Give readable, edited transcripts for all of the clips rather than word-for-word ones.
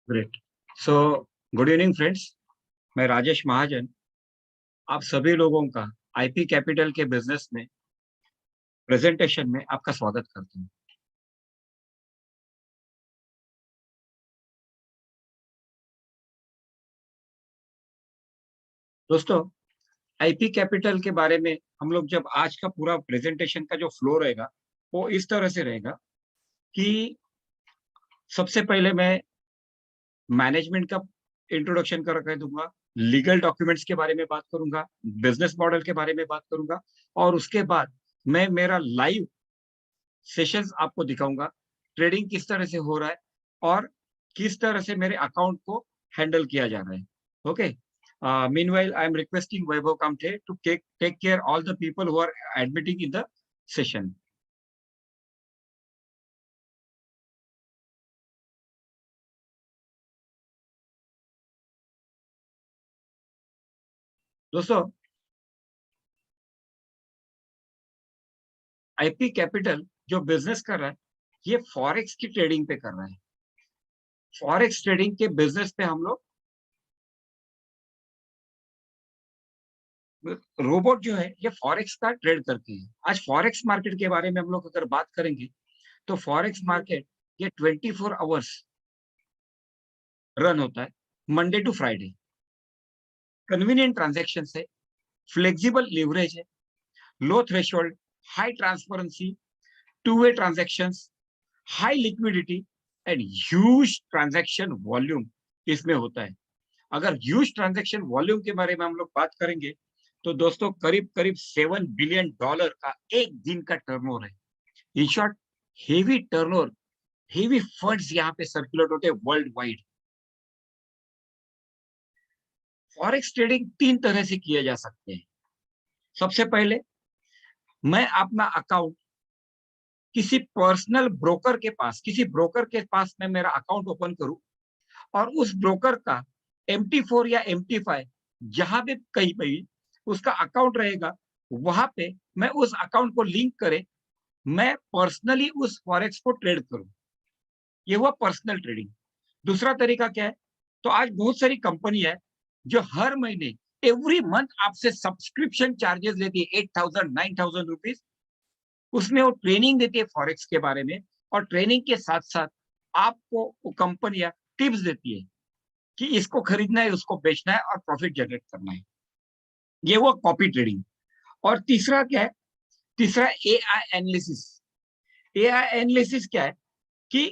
Great. So good evening friends. मैं राजेश महाजन आप सभी लोगों का आईपी कैपिटल के बिजनेस में प्रेजेंटेशन में आपका स्वागत करता हूं। दोस्तों, आईपी कैपिटल के बारे में हम लोग जब आज का पूरा प्रेजेंटेशन का जो फ्लो रहेगा वो इस तरह से रहेगा कि सबसे पहले मैं मैनेजमेंट का इंट्रोडक्शन कर दूंगा, लीगल डॉक्यूमेंट्स के बारे में बात करूंगा, बिजनेस मॉडल के बारे में बात करूंगा और उसके बाद मैं मेरा लाइव सेशंस आपको दिखाऊंगा, ट्रेडिंग किस तरह से हो रहा है और किस तरह से मेरे अकाउंट को हैंडल किया जा रहा है। Okay, meanwhile I am requesting Vaibhav Kamthe to take care all the people who are admitting in the session. दोस्तों, आईपी कैपिटल जो बिजनेस कर रहा है ये फॉरेक्स की ट्रेडिंग पे कर रहा है। फॉरेक्स ट्रेडिंग के बिजनेस पे हम लोग रोबोट जो है ये फॉरेक्स का ट्रेड करते हैं। आज फॉरेक्स मार्केट के बारे में हम लोग अगर बात करेंगे तो फॉरेक्स मार्केट ये 24 आवर्स रन होता है, Monday to Friday. Convenient transaction है, फ्लेक्सिबल लिवरेज है, low threshold, high transparency, two way transactions, high liquidity and huge transaction volume इसमें होता है। अगर ह्यूज ट्रांजैक्शन वॉल्यूम के बारे में हम लोग बात करेंगे तो दोस्तों करीब करीब $7 बिलियन का एक दिन का टर्नओवर है। In short, heavy turnover, heavy funds यहाँ पे सर्कुलेट होते हैं वर्ल्ड वाइड। फॉरेक्स ट्रेडिंग तीन तरह से किए जा सकते हैं। सबसे पहले मैं अपना अकाउंट किसी ब्रोकर के पास मैं मेरा अकाउंट ओपन करूं और उस ब्रोकर का MT4 या MT5 जहां भी कहीं पे भी उसका अकाउंट रहेगा वहां पे मैं उस अकाउंट को लिंक करे, मैं पर्सनली उस फॉरेक्स को ट्रेड करूं। ये हुआ पर्सनल ट्रेडिंग। दूसरा तरीका क्या है? तो आज बहुत सारी कंपनी है जो हर महीने एवरी मंथ आपसे सब्सक्रिप्शन चार्जेस लेती है 8,000 9,000 रुपीज। उसमें वो ट्रेनिंग देती है फॉरेक्स के बारे में और ट्रेनिंग के साथ साथ आपको वो कंपनियां टिप्स देती है कि इसको खरीदना है, उसको बेचना है और प्रॉफिट जनरेट करना है। ये वो कॉपी ट्रेडिंग। और तीसरा क्या है? तीसरा एआई एनालिसिस। एआई एनालिसिस क्या है कि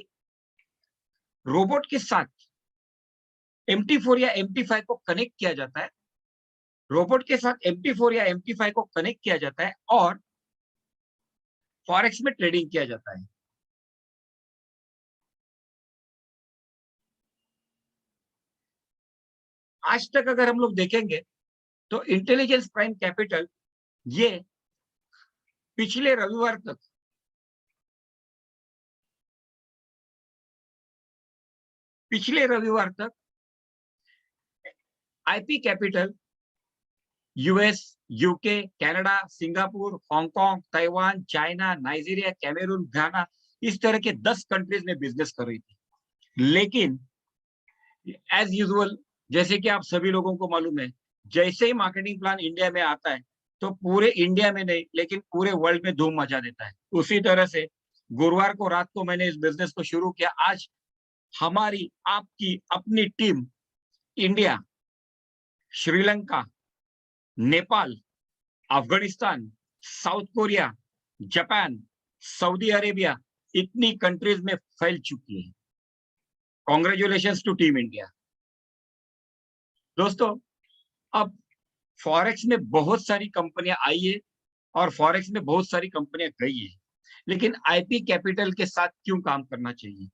रोबोट के साथ MT4 या MT5 को कनेक्ट किया जाता है, रोबोट के साथ MT4 या MT5 को कनेक्ट किया जाता है और फॉरेक्स में ट्रेडिंग किया जाता है। आज तक अगर हम लोग देखेंगे तो इंटेलिजेंस प्राइम कैपिटल ये पिछले रविवार तक IP capital US, UK, Canada, Singapore, Hong Kong, Taiwan, China, Nigeria, Cameroon, Ghana, इस तरह के 10 कंट्रीज में बिजनेस कर रही थी। लेकिन एज यूजुअल, जैसे कि आप सभी लोगों को मालूम है, जैसे ही मार्केटिंग प्लान इंडिया में आता है तो पूरे इंडिया में नहीं लेकिन पूरे वर्ल्ड में धूम मचा देता है। उसी तरह से गुरुवार को रात को मैंने इस बिजनेस को शुरू किया। आज हमारी आपकी अपनी team India, Sri Lanka, Nepal, Afghanistan, South Korea, Japan, Saudi Arabia, इतनी कंट्रीज में फैल चुकी है। Congratulations to team India. दोस्तों, अब फॉरेक्स में बहुत सारी कंपनियां आई है और फॉरेक्स में बहुत सारी कंपनियां गई है, लेकिन आईपी कैपिटल के साथ क्यों काम करना चाहिए?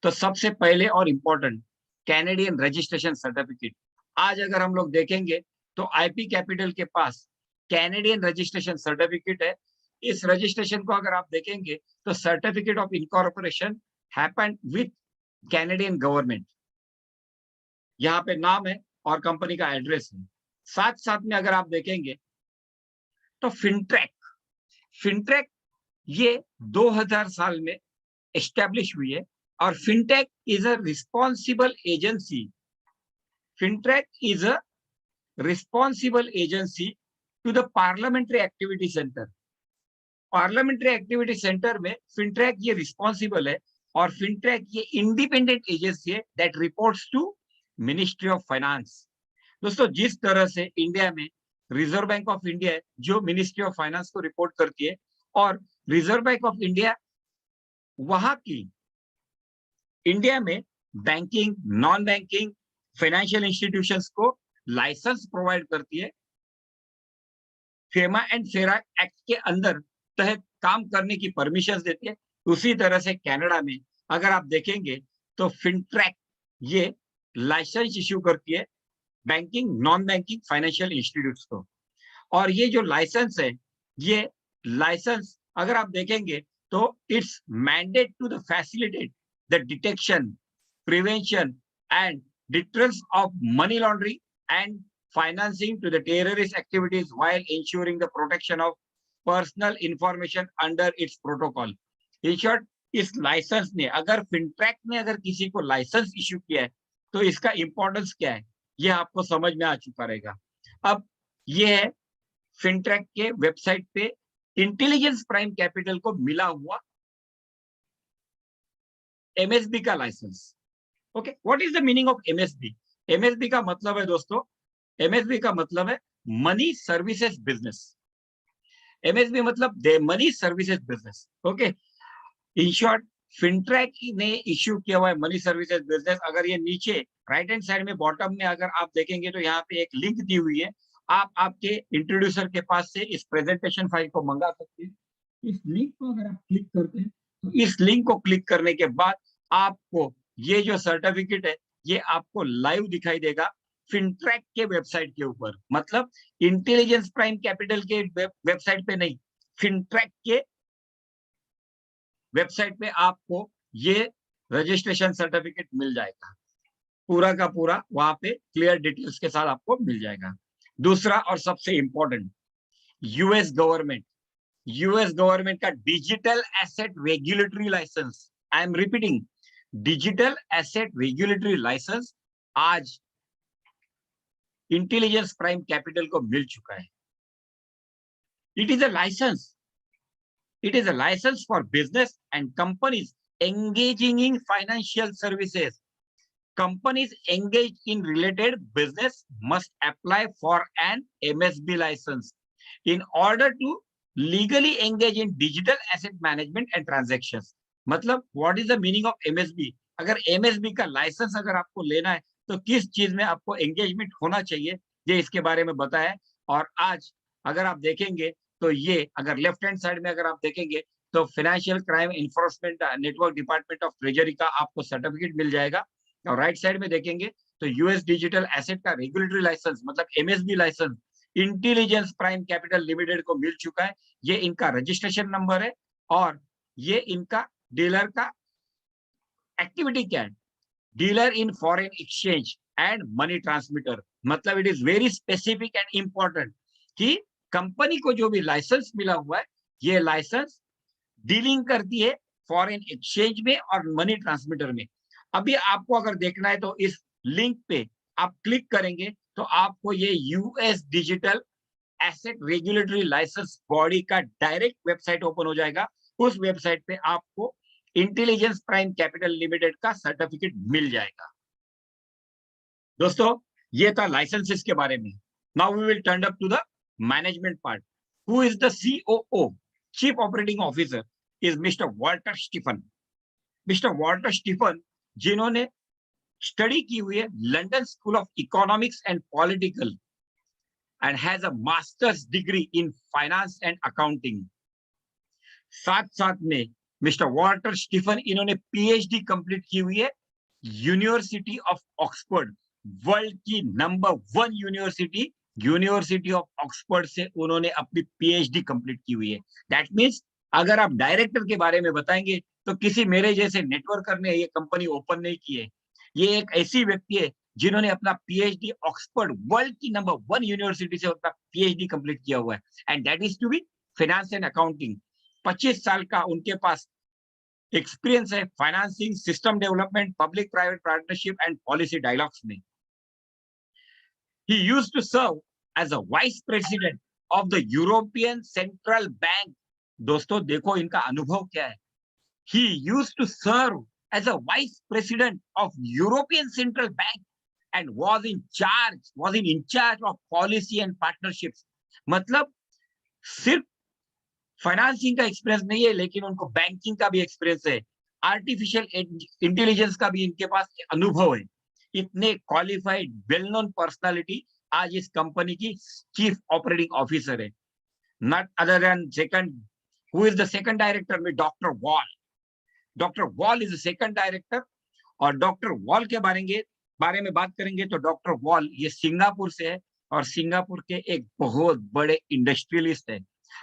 तो सबसे पहले और इंपॉर्टेंट, कैनेडियन रजिस्ट्रेशन सर्टिफिकेट। आज अगर हम लोग देखेंगे तो आईपी कैपिटल के पास कैनेडियन रजिस्ट्रेशन सर्टिफिकेट है। इस रजिस्ट्रेशन को अगर आप देखेंगे तो certificate of incorporation happened with Canadian government. यहाँ पे नाम है और कंपनी का एड्रेस है। साथ साथ में अगर आप देखेंगे तो फिनट्रैक, फिनट्रैक ये 2000 साल में एस्टेब्लिश हुई है और fintech is a responsible agency, fintech is a responsible agency to the parliamentary activity centre. Parliamentary activity centre में फिनट्रैक ये रिस्पॉन्सिबल है, और फिनट्रैक ये इंडिपेंडेंट एजेंसी है that reports to ministry of finance. दोस्तों, जिस तरह से इंडिया में रिजर्व बैंक ऑफ इंडिया है जो मिनिस्ट्री ऑफ फाइनेंस को रिपोर्ट करती है, और रिजर्व बैंक ऑफ इंडिया वहां की इंडिया में banking, non banking, financial institutions को लाइसेंस प्रोवाइड करती है, फेमा एंड फेरा एक्ट के अंदर तहत काम करने की परमिशन देती है। उसी तरह से कनाडा में अगर आप देखेंगे तो फिनट्रैक ये लाइसेंस इश्यू करती है banking, non banking, financial institutes को। और ये जो लाइसेंस है, ये लाइसेंस अगर आप देखेंगे तो it's mandate to the facilitate the detection, prevention and deterrence of money laundering and financing to the terrorist activities while ensuring the protection of personal information under its protocol. In short, इस licence ने, अगर फिनट्रैक ने अगर किसी को licence issue किया है तो इसका इंपॉर्टेंस क्या है, ये आपको समझ में आ चुका रहेगा। अब ये है फिनट्रैक के वेबसाइट पे इंटेलिजेंस प्राइम कैपिटल को मिला हुआ एमएसबी का licence. Okay, what is the meaning of MSB? MSB का मतलब है दोस्तों, एमएसबी का मतलब है मनी सर्विसेज बिजनेस। एमएसबी मतलब the money services business. Okay, in short FINTRAC ने इश्यू किया हुआ है मनी सर्विसेज बिजनेस। अगर ये नीचे राइट हैंड साइड में बॉटम में अगर आप देखेंगे तो यहाँ पे एक लिंक दी हुई है, आप आपके इंट्रोड्यूसर के पास से इस प्रेजेंटेशन फाइल को मंगा सकते हैं। इस लिंक को अगर आप क्लिक करते हैं तो इस लिंक को क्लिक करने के बाद आपको ये जो सर्टिफिकेट है ये आपको लाइव दिखाई देगा फिनट्रैक के वेबसाइट के ऊपर। मतलब इंटेलिजेंस प्राइम कैपिटल के वेबसाइट पे नहीं, फिनट्रैक के वेबसाइट पे आपको ये रजिस्ट्रेशन सर्टिफिकेट मिल जाएगा, पूरा का पूरा वहां पे क्लियर डिटेल्स के साथ आपको मिल जाएगा। दूसरा और सबसे इंपॉर्टेंट, यूएस गवर्नमेंट का digital asset regulatory licence, I am repeating, digital asset regulatory licence आज इंटेलिजेंस प्राइम कैपिटल को मिल चुका है। It is a licence for business and companies engaging in financial services. Companies engaged in related business must apply for an MSB license in order to legally engage in digital asset management and transactions. मतलब what is the meaning of MSB? अगर MSB का licence अगर आपको लेना है तो किस चीज में आपको एंगेजमेंट होना चाहिए, ये इसके बारे में बताया है। और आज अगर आप देखेंगे तो ये अगर लेफ्ट हैंड साइड में अगर आप देखेंगे तो financial crime enforcement network department of treasury का आपको सर्टिफिकेट मिल जाएगा। और राइट साइड में देखेंगे तो यूएस डिजिटल एसेट का रेगुलेटरी लाइसेंस मतलब MSB licence intelligence prime capital limited को मिल चुका है। ये इनका रजिस्ट्रेशन नंबर है और ये इनका डीलर का एक्टिविटी क्या है, dealer in foreign exchange and money transmitter. मतलब it is very specific and important कि कंपनी को जो भी लाइसेंस मिला हुआ है ये लाइसेंस डीलिंग करती है फॉरेन एक्सचेंज में और मनी ट्रांसमीटर में। अभी आपको अगर देखना है तो इस लिंक पे आप क्लिक करेंगे तो आपको ये US digital asset regulatory licence body का डायरेक्ट वेबसाइट ओपन हो जाएगा। उस वेबसाइट पे आपको इंटेलिजेंस प्राइम कैपिटल लिमिटेड का सर्टिफिकेट मिल जाएगा। दोस्तों, ये था लाइसेंसेस के बारे में। Now we will turn up to the management part. Who is the COO, chief operating officer is Mr. Walter Stephen. Mr. Walter Stephen जिन्होंने स्टडी की हुई है London School of Economics and political and has a masters degree in finance and accounting. साथ साथ में mister Walter Stephen इन्होंने PhD complete की हुई है यूनिवर्सिटी ऑफ ऑक्सफोर्ड, वर्ल्ड की नंबर 1 यूनिवर्सिटी ऑफ ऑक्सफोर्ड से उन्होंने अपनी पीएचडी कंप्लीट की हुई है। दैट मीन्स अगर आप डायरेक्टर के बारे में बताएंगे तो किसी मेरे जैसे नेटवर्कर ने ये कंपनी ओपन नहीं की है। ये एक ऐसी व्यक्ति है जिन्होंने अपना पीएचडी ऑक्सफोर्ड, वर्ल्ड की नंबर 1 यूनिवर्सिटी से अपना पीएचडी कंप्लीट किया हुआ है and that is to be finance and accounting. 25 साल का उनके पास एक्सपीरियंस है financing, system development, public private partnership and policy dialogues में। He used to serve as a vice president of the European Central Bank. दोस्तों देखो इनका अनुभव क्या है। He used to serve as a vice president of European Central Bank and was in charge of policy and partnerships. मतलब सिर्फ financing का experience नहीं है, लेकिन उनको बैंकिंग का भी एक्सपीरियंस है, आर्टिफिशियल इंटेलिजेंस का भी इनके पास अनुभव है। इतने क्वालिफाइड वेल नोन पर्सनालिटी आज इस कंपनी की चीफ ऑपरेटिंग ऑफिसर है। Not other than second, who is the second director में doctor Wall. Doctor Wall is the second director. और डॉक्टर वॉल के बारे में बात करेंगे तो डॉक्टर वॉल ये सिंगापुर से है और सिंगापुर के एक बहुत बड़े इंडस्ट्रियलिस्ट है।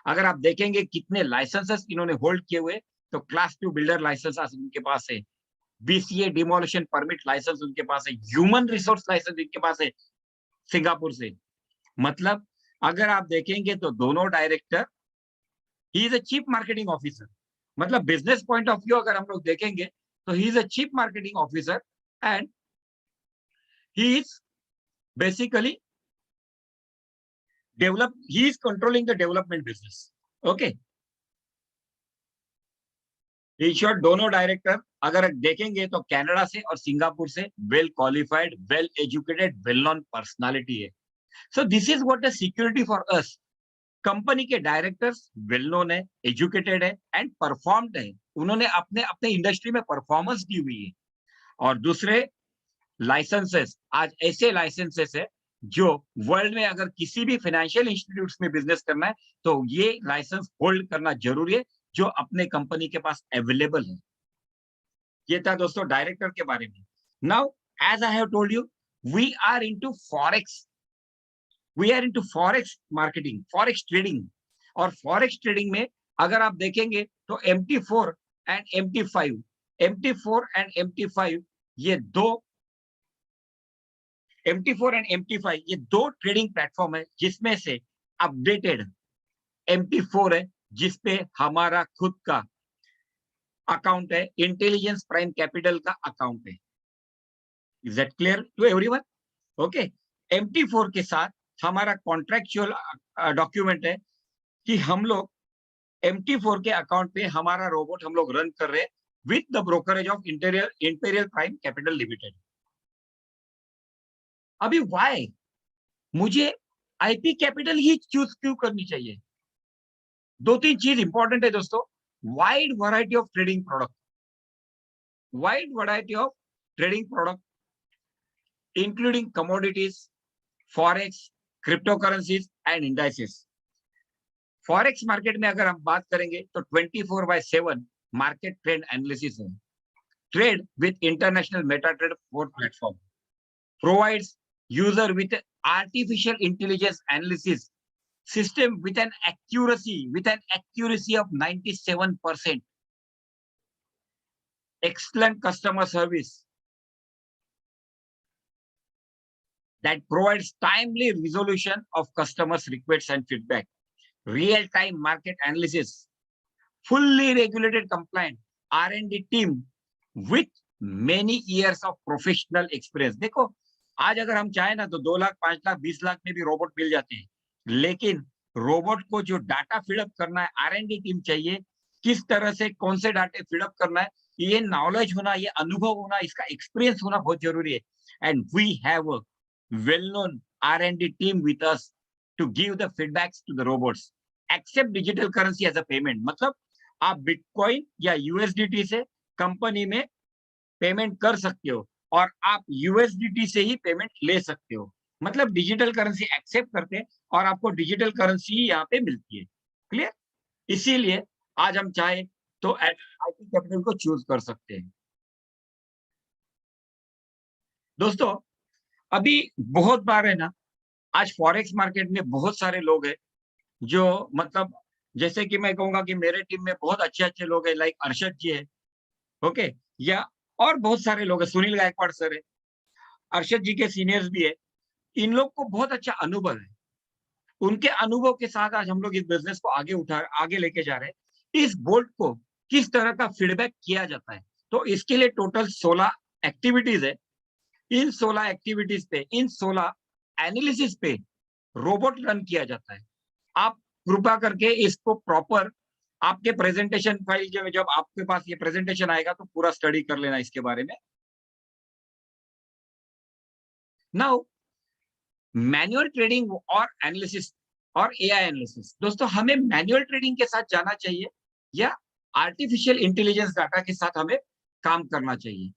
अगर आप देखेंगे कितने लाइसेंसेस इन्होंने होल्ड किए हुए, तो क्लास 2 बिल्डर लाइसेंस उनके पास है, बीसीए डिमोलिशन परमिट लाइसेंस उनके पास है, ह्यूमन रिसोर्स लाइसेंस इनके पास है सिंगापुर से। मतलब अगर आप देखेंगे तो दोनों director, he is a chief marketing officer. मतलब बिजनेस पॉइंट ऑफ व्यू अगर हम लोग देखेंगे तो he is a chief marketing officer and he is basically he is controlling the development business. Okay. In short, दोनों डायरेक्टर अगर देखेंगे तो कनाडा से और सिंगापुर से well qualified, well educated, well known personality है। So this is what the security for us. Company के directors well known है, एजुकेटेड है एंड परफॉर्म्ड है। उन्होंने अपने अपने इंडस्ट्री में परफॉर्मेंस दी हुई है। और दूसरे लाइसेंसेस, आज ऐसे लाइसेंसेस है जो वर्ल्ड में अगर किसी भी फाइनेंशियल इंस्टीट्यूट्स में बिजनेस करना है तो ये लाइसेंस होल्ड करना जरूरी है, जो अपने कंपनी के पास अवेलेबल है। ये था दोस्तों डायरेक्टर के बारे में। Now as I have told you, we are into forex marketing, forex trading. और फॉरेक्स ट्रेडिंग में अगर आप देखेंगे तो MT4 एंड MT5 ये दो MT4 एंड MT5 ये दो ट्रेडिंग प्लेटफॉर्म है, जिसमें से अपडेटेड MT4 है जिसपे हमारा खुद का अकाउंट है, इंटेलिजेंस प्राइम कैपिटल का अकाउंट है। Is that clear to everyone? Okay. MT4 के साथ हमारा कॉन्ट्रेक्चुअल डॉक्यूमेंट है कि हम लोग MT4 के अकाउंट पे हमारा रोबोट हम लोग रन कर रहे हैं with the brokerage of Imperial Prime capital Limited. अभी वाई मुझे आईपी कैपिटल ही चूज क्यों करनी चाहिए? दो तीन चीज इंपॉर्टेंट है दोस्तों। Wide variety of trading product including commodities, forex, crypto currencies and indices. Forex market में अगर हम बात करेंगे तो 24/7 मार्केट ट्रेंड एनालिसिस है। Trade with international MetaTrade platform provides user with artificial intelligence analysis system with an accuracy of 97%, excellent customer service that provides timely resolution of customers requests and feedback, real time market analysis, fully regulated compliant R&D team with many years of professional experience। देखो आज अगर हम चाहें ना तो 2 लाख, 5 लाख, 20 लाख में भी robot मिल जाते हैं, लेकिन रोबोट को जो डाटा फिलअप करना है, R&D टीम चाहिए, किस तरह से कौन से डाटे फिलअप करना है, ये नॉलेज होना, ये अनुभव होना, इसका एक्सपीरियंस होना बहुत जरूरी है। And we have a well known R&D team with us to give the feedbacks to the robots. Except digital currency as a payment, मतलब आप बिटकॉइन या USDT से कंपनी में पेमेंट कर सकते हो और आप USDT से ही पेमेंट ले सकते हो। मतलब डिजिटल करेंसी एक्सेप्ट करते हैं और आपको डिजिटल करेंसी यहाँ पे मिलती है। क्लियर? इसीलिए आज हम चाहे तो आईपी कैपिटल को चूज कर सकते हैं। दोस्तों अभी बहुत बार है ना, आज फॉरेक्स मार्केट में बहुत सारे लोग हैं जो मतलब, जैसे कि मैं कहूंगा कि मेरे टीम में बहुत अच्छे लोग हैं, लाइक अरशद जी है, ओके, या और बहुत सारे लोग हैं, सुनील गायकवाड़ सर है, अरशद जी के सीनियर्स भी है। इन लोग को बहुत अच्छा अनुभव है। उनके अनुभव के साथ आज हम लोग इस बिजनेस को आगे लेके जा रहे हैं। इस बोल्ट को किस तरह का फीडबैक किया जाता है। तो इसके लिए टोटल 16 एक्टिविटीज है। इन 16 एक्टिविटीज पे, इन 16 एनालिसिस पे रोबोट रन किया जाता है। आप कृपा करके इसको प्रॉपर आपके प्रेजेंटेशन फाइल जब आपके पास ये प्रेजेंटेशन आएगा तो पूरा स्टडी कर लेना इसके बारे में। नाउ मैनुअल ट्रेडिंग और एनालिसिस और एआई एनालिसिस। दोस्तों हमें मैनुअल ट्रेडिंग के साथ जाना चाहिए या आर्टिफिशियल इंटेलिजेंस डाटा के साथ हमें काम करना चाहिए,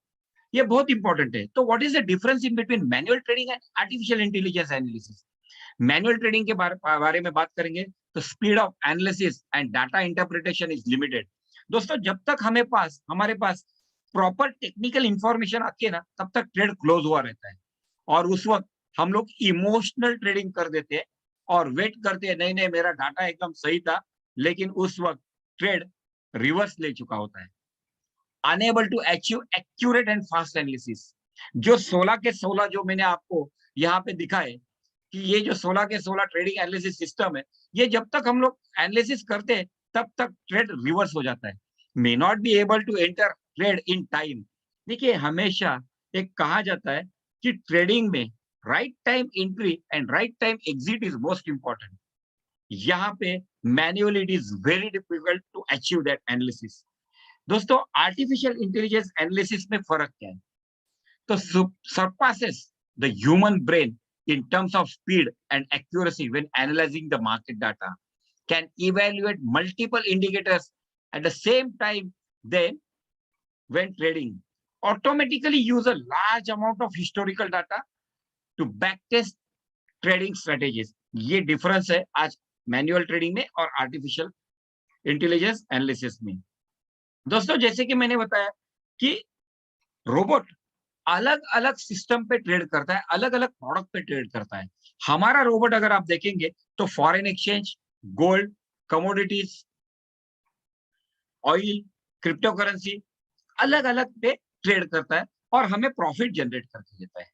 ये बहुत इंपॉर्टेंट है। तो what is the difference in between manual trading and artificial intelligence analysis. Manual trading के बारे में बात करेंगे तो speed of analysis and data interpretation is limited. दोस्तों जब तक हमारे पास प्रॉपर टेक्निकल इंफॉर्मेशन आती है ना, तब तक ट्रेड क्लोज हुआ रहता है और उस वक्त हम लोग इमोशनल ट्रेडिंग कर देते हैं और वेट करते हैं, नहीं नहीं मेरा डाटा एकदम सही था, लेकिन उस वक्त ट्रेड रिवर्स ले चुका होता है। Enable to achieve accurate and fast analysis. जो 16 के 16 जो मैंने आपको यहाँ पे दिखाए कि ये जो 16 के 16 ट्रेडिंग एनालिसिस सिस्टम है, ये जब तक हम लोग एनालिसिस करते हैं तब तक ट्रेड रिवर्स हो जाता है। May not be able to enter trade in time. देखिए हमेशा एक कहा जाता है कि ट्रेडिंग में right time entry and right time exit is most important. यहाँ पे manually it is very difficult to achieve that analysis. दोस्तों आर्टिफिशियल इंटेलिजेंस एनालिसिस में फर्क क्या है? तो surpasses the human brain in terms of speed and accuracy when analyzing the market data, can evaluate multiple indicators at the same time, then when trading automatically use a large amount of historical data to backtest trading strategies। ये difference है आज manual trading में और artificial intelligence analysis में। दोस्तों जैसे कि मैंने बताया कि रोबोट अलग अलग सिस्टम पे ट्रेड करता है, अलग अलग प्रोडक्ट पे ट्रेड करता है। हमारा रोबोट अगर आप देखेंगे तो foreign exchange, gold, commodities, oil, crypto currency अलग अलग पे ट्रेड करता है और हमें प्रॉफिट जनरेट करके देता है।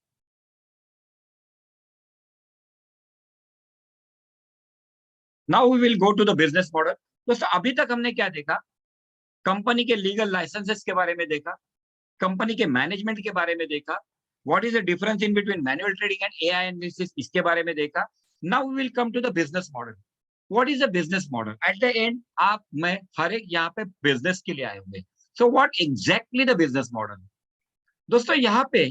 Now we will go to the business model. दोस्तों अभी तक हमने क्या देखा? कंपनी के लीगल लाइसेंसेस के बारे में देखा, कंपनी के मैनेजमेंट के बारे में देखा, what is the difference in between manual trading and AI analysis इसके बारे में देखा। Now we will come to the business model. What is a business model? At the end आप मैं हर एक यहाँ पे बिजनेस के लिए आए होंगे। So what exactly the business model? दोस्तों यहाँ पे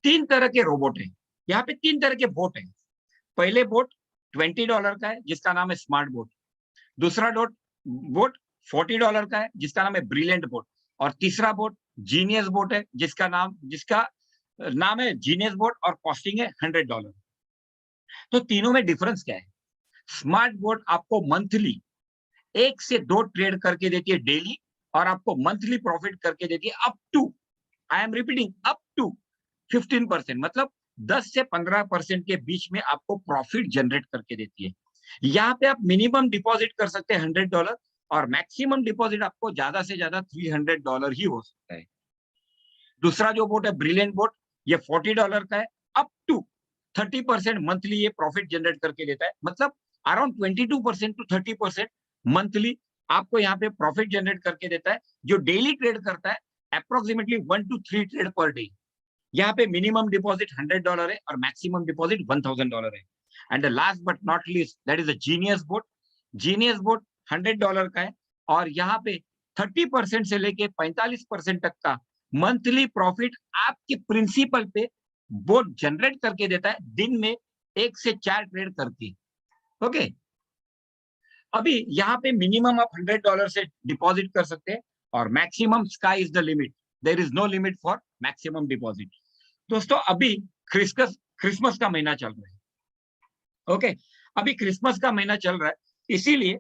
3 तरह के रोबोट हैं, यहाँ पे 3 तरह के बोट हैं। पहले बोट $20 का है जिसका नाम है स्मार्ट बोट। दूसरा बोट $40 का है जिसका नाम है ब्रिलियंट बोट। और तीसरा बोट जीनियस बोट है जिसका नाम है जीनियस बोट और कॉस्टिंग है $100। तो तीनों में डिफरेंस क्या है? स्मार्ट बोट आपको मंथली 1 से 2 ट्रेड करके देती है डेली और आपको मंथली प्रॉफिट करके देती है up to, I am repeating, up to 15%, मतलब 10 से 15% के बीच में आपको प्रॉफिट जनरेट करके देती है। यहाँ पे आप मिनिमम डिपॉजिट कर सकते हैं $100 और मैक्सिमम डिपॉजिट आपको ज्यादा से ज्यादा $300 ही हो सकता है। दूसरा जो बोट है ब्रिलियंट बोट, ये $40 का है, अप टू 30% मंथली ये प्रॉफिट जनरेट करके देता है, मतलब अराउंड 22% टू 30% मंथली आपको यहाँ पे प्रॉफिट जनरेट करके देता है। जो डेली ट्रेड करता है approximately 1 to 3 trade per day. यहाँ पे मिनिमम डिपॉजिट $100 है और मैक्सिमम डिपॉजिट $1000 है। And the last but not least that is a genius boat. Genius boat $100 का है और यहाँ पे 30% से लेके 45% तक का मंथली प्रॉफिट आपके प्रिंसिपल पे बोट जनरेट करके देता है, दिन में 1 से 4 ट्रेड करके। ओके, अभी यहाँ पे मिनिमम आप $100 से डिपॉजिट कर सकते हैं और maximum sky is the limit, there is no limit for maximum deposit. दोस्तों अभी क्रिसमस का महीना चल रहा है। ओके, अभी क्रिसमस का महीना चल रहा है, इसीलिए,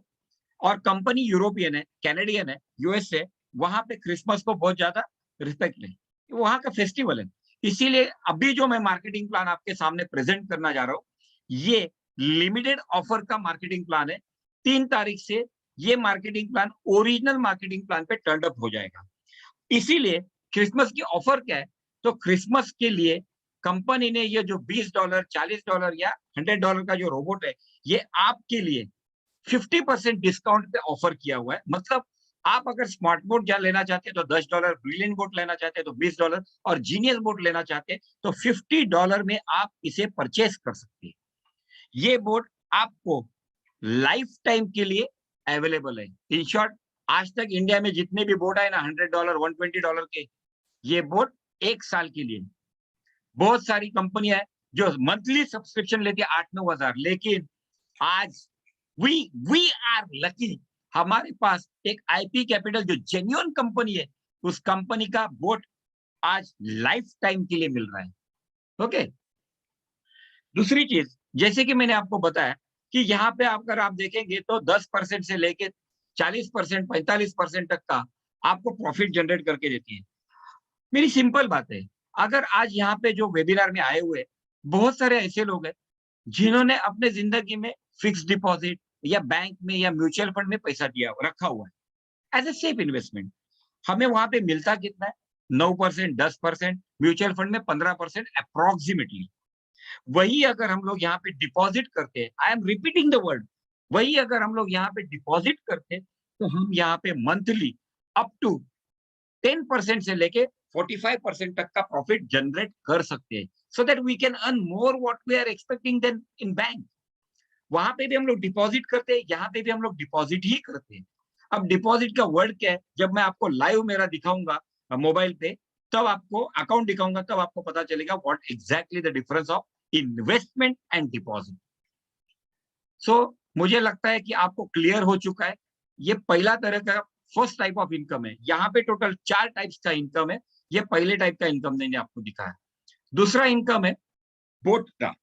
और कंपनी यूरोपियन है, कैनेडियन है, यूएसए, वहां पे क्रिसमस को बहुत ज्यादा रिस्पेक्ट है, वहां का फेस्टिवल है। इसीलिए अभी जो मैं मार्केटिंग प्लान आपके सामने प्रेजेंट करना जा रहा हूँ, ये लिमिटेड ऑफर का मार्केटिंग प्लान है। 3 तारीख से ये marketing plan original marketing plan पे टर्न अप हो जाएगा। इसीलिए क्रिसमस की ऑफर क्या है? तो क्रिसमस के लिए कंपनी ने ये जो $20, $40 या $100 का जो रोबोट है, ये आपके लिए 50% डिस्काउंट पे ऑफर किया हुआ है। मतलब आप अगर स्मार्ट बोर्ड जा लेना चाहते हैं तो $10, ब्रिलियंट बोर्ड लेना चाहते हैं तो $20 और जीनियस बोर्ड लेना चाहते हैं तो $50 में आप इसे परचेस कर सकते हैं। ये बोर्ड आपको लाइफ टाइम के लिए अवेलेबल है। इन शॉर्ट, आज तक इंडिया में जितने भी बोर्ड आए ना $100, $120 के, ये बोर्ड 1 साल के लिए। बहुत सारी कंपनियां हैं जो मंथली सब्सक्रिप्शन लेती है 8-9 हजार, लेकिन आज वी आर लकी, हमारे पास एक आईपी कैपिटल जो जेन्युइन कंपनी है, उस कंपनी का बोर्ड आज लाइफ टाइम के लिए मिल रहा है। ओके, दूसरी चीज, जैसे कि मैंने आपको बताया कि यहाँ पे अगर आप देखेंगे तो 10% से लेके 40%, 45% तक का आपको प्रॉफिट जनरेट करके देती है। मेरी सिंपल बात है, अगर आज यहाँ पे जो वेबिनार में आए हुए बहुत सारे ऐसे लोग हैं जिन्होंने अपने जिंदगी में फिक्स डिपॉजिट या बैंक में या म्यूचुअल फंड में पैसा दिया रखा हुआ है एज ए सेफ इन्वेस्टमेंट। हमें वहां पे मिलता कितना है? 9%, 10%, म्यूचुअल फंड में 15% अप्रोक्सीमेटली। वही अगर हम लोग यहाँ पे डिपॉजिट करते हैं, आई एम रिपीटिंग द वर्ड, वही अगर हम लोग यहाँ पे डिपॉजिट करते हैं तो हम यहाँ पे मंथली अप टू 10% से लेके 45% तक का प्रॉफिट जनरेट कर सकते हैं, so that we can earn more what we are expecting then in bank. वहां पे भी हम लोग डिपॉजिट करते हैं, यहाँ पे भी हम लोग डिपॉजिट ही करते हैं। अब डिपॉजिट का वर्ड क्या है, जब मैं आपको लाइव मेरा दिखाऊंगा मोबाइल पे, तब आपको अकाउंट दिखाऊंगा, तब आपको पता चलेगा what exactly the difference of investment and deposit. So मुझे लगता है कि आपको क्लियर हो चुका है। ये पहला तरह का फर्स्ट टाइप ऑफ इनकम है। यहाँ पे टोटल 4 टाइप्स का इनकम है, ये पहले टाइप का इनकम मैंने आपको दिखाया। दूसरा इनकम है बोट का,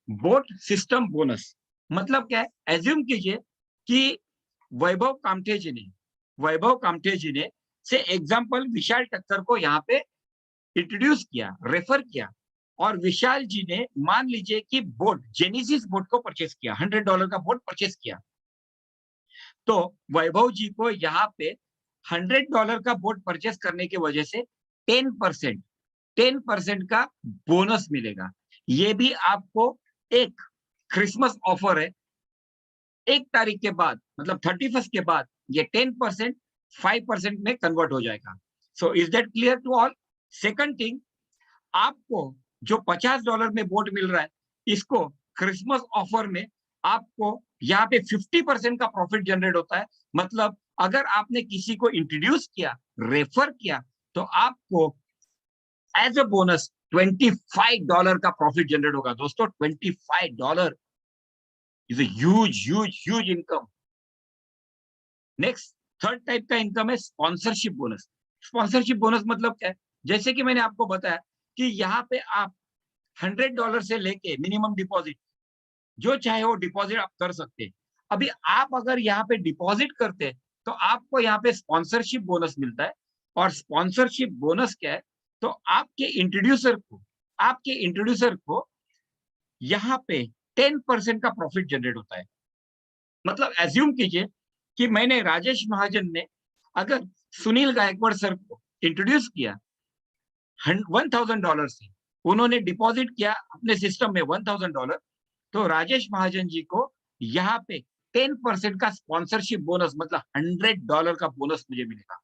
बोट सिस्टम बोनस। मतलब क्या है, एज्यूम कीजिए कि वैभव कामठे जी ने से एग्जाम्पल विशाल टक्कर को यहाँ पे इंट्रोड्यूस किया, रेफर किया, और विशाल जी ने मान लीजिए कि बोट जेनेसिस बोट को परचेस किया, $100 का बोट परचेस किया, तो वैभव जी को यहाँ पे $100 का बोट परचेस करने की वजह से 10% का बोनस मिलेगा। ये भी आपको एक क्रिसमस ऑफर है, 1 तारीख के बाद मतलब 31 के बाद ये 10% 5% में कन्वर्ट हो जाएगा। So is that clear to all? Second thing, आपको जो $50 में बोट मिल रहा है, इसको क्रिसमस ऑफर में आपको यहाँ पे 50% का प्रॉफिट जनरेट होता है। मतलब अगर आपने किसी को इंट्रोड्यूस किया, रेफर किया, तो आपको एज अ बोनस $25 का प्रॉफिट जनरेट होगा। दोस्तों, $25 is a huge income. Next, third type का इनकम है स्पॉन्सरशिप बोनस। स्पॉन्सरशिप बोनस मतलब क्या है? जैसे कि मैंने आपको बताया कि यहाँ पे आप $100 से लेके मिनिमम डिपॉजिट जो चाहे वो डिपॉजिट आप कर सकते हैं। अभी आप अगर यहाँ पे डिपॉजिट करते हैं तो आपको यहाँ पे स्पॉन्सरशिप बोनस मिलता है। और स्पॉन्सरशिप बोनस क्या है? तो आपके इंट्रोड्यूसर को यहाँ पे 10% का प्रॉफिट जनरेट होता है। मतलब एज्यूम कीजिए कि मैंने राजेश महाजन ने अगर सुनील गायकवाड़ सर को इंट्रोड्यूस किया $1,000 से, उन्होंने डिपॉजिट किया अपने सिस्टम में $1,000, तो राजेश महाजन जी को यहाँ पे 10% का स्पॉन्सरशिप बोनस मतलब $100 का बोनस मुझे मिलेगा।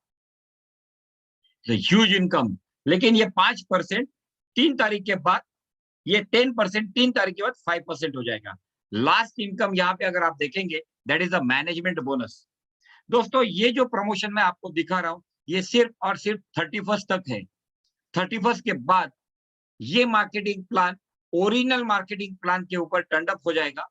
Huge income. लेकिन ये 5% 3 तारीख के बाद, ये 10% 3 तारीख के बाद 5% हो जाएगा। लास्ट इनकम यहाँ पे अगर आप देखेंगे, that is a management bonus. दोस्तों, ये जो प्रमोशन मैं आपको दिखा रहा हूँ, ये सिर्फ और सिर्फ 31 तक है। 31 के बाद ये marketing plan original marketing plan के ऊपर टर्न अप हो जाएगा।